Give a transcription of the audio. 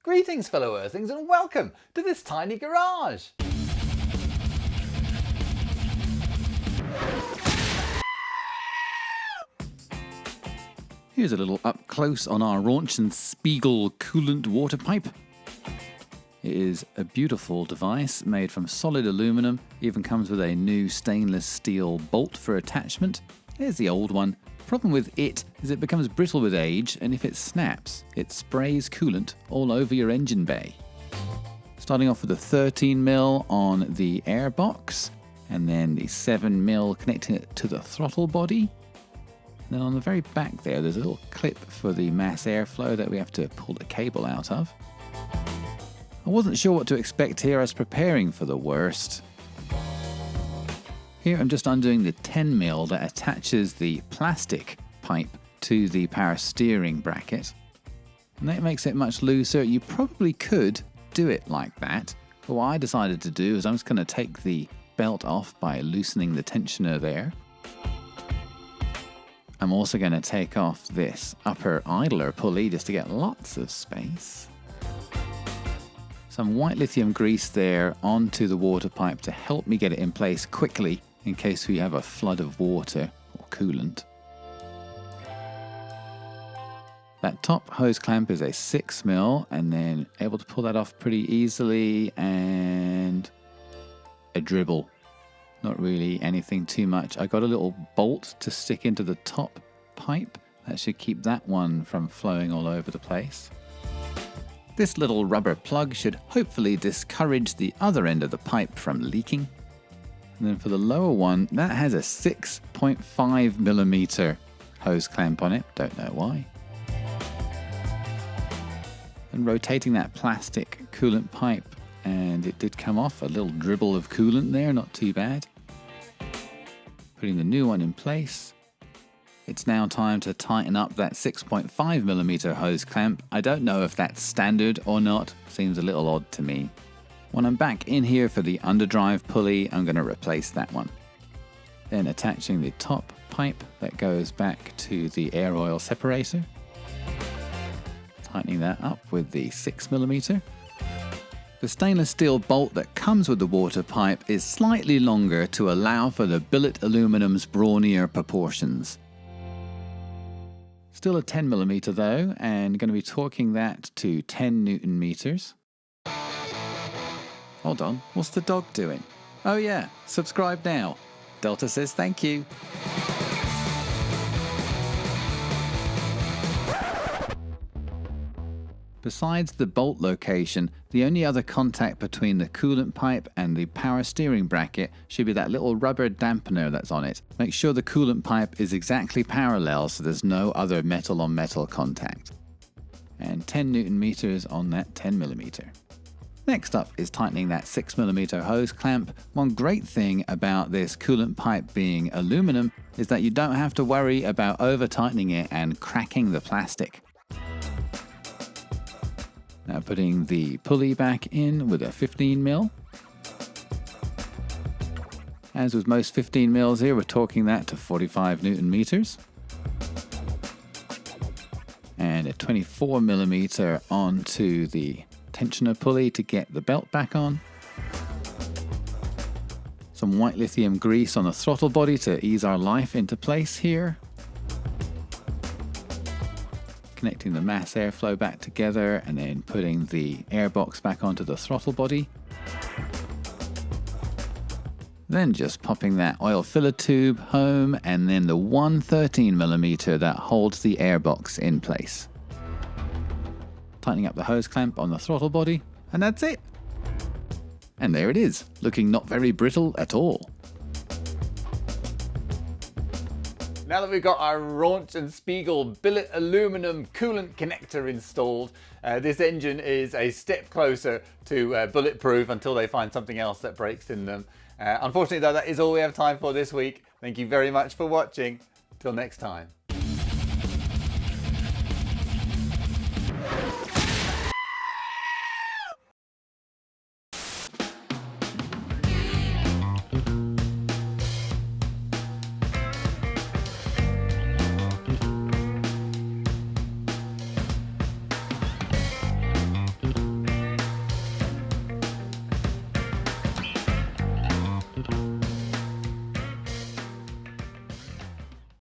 Greetings fellow Earthlings and welcome to this tiny garage. Here's a little up close on our Rauch Spiegel Coolant water pipe. It is a beautiful device made from solid aluminum, even comes with a new stainless steel bolt for attachment. Here's the old one. Problem with it is it becomes brittle with age, and if it snaps, it sprays coolant all over your engine bay. Starting off with a 13mm on the air box, and then the 7mm connecting it to the throttle body. And then on the very back there's a little clip for the mass airflow that we have to pull the cable out of. I wasn't sure what to expect here. I was preparing for the worst. Here I'm just undoing the 10mm that attaches the plastic pipe to the power steering bracket. And that makes it much looser. You probably could do it like that. But what I decided to do is I'm just going to take the belt off by loosening the tensioner there. I'm also going to take off this upper idler pulley just to get lots of space. Some white lithium grease there onto the water pipe to help me get it in place quickly in case we have a flood of water or coolant. That top hose clamp is a 6mm and then able to pull that off pretty easily, and a dribble. Not really anything too much. I got a little bolt to stick into the top pipe. That should keep that one from flowing all over the place. This little rubber plug should hopefully discourage the other end of the pipe from leaking. And then for the lower one, that has a 6.5mm hose clamp on it. Don't know why. And rotating that plastic coolant pipe, and it did come off. A little dribble of coolant there, not too bad. Putting the new one in place. It's now time to tighten up that 6.5mm hose clamp. I don't know if that's standard or not. Seems a little odd to me. When I'm back in here for the underdrive pulley, I'm going to replace that one. Then attaching the top pipe that goes back to the air oil separator. Tightening that up with the 6mm. The stainless steel bolt that comes with the water pipe is slightly longer to allow for the Billet aluminum's brawnier proportions. Still a 10mm though, and going to be torquing that to 10 Newton meters. Hold on, what's the dog doing? Oh yeah, subscribe now. Delta says thank you. Besides the bolt location, the only other contact between the coolant pipe and the power steering bracket should be that little rubber dampener that's on it. Make sure the coolant pipe is exactly parallel so there's no other metal on metal contact. And 10 Newton meters on that 10mm. Next up is tightening that 6mm hose clamp. One great thing about this coolant pipe being aluminum is that you don't have to worry about over tightening it and cracking the plastic. Now putting the pulley back in with a 15mm. As with most 15mm here, we're torquing that to 45 Newton meters. And a 24mm onto the tensioner pulley to get the belt back on. Some white lithium grease on the throttle body to ease our life into place here. Connecting the mass airflow back together and then putting the airbox back onto the throttle body. Then just popping that oil filler tube home, and then the 113mm that holds the airbox in place. Tightening up the hose clamp on the throttle body, and that's it. And there it is, looking not very brittle at all. Now that we've got our Rauch Spiegel Billet aluminum coolant connector installed, this engine is a step closer to bulletproof until they find something else that breaks in them. Unfortunately though, that is all we have time for this week. Thank you very much for watching. Till next time.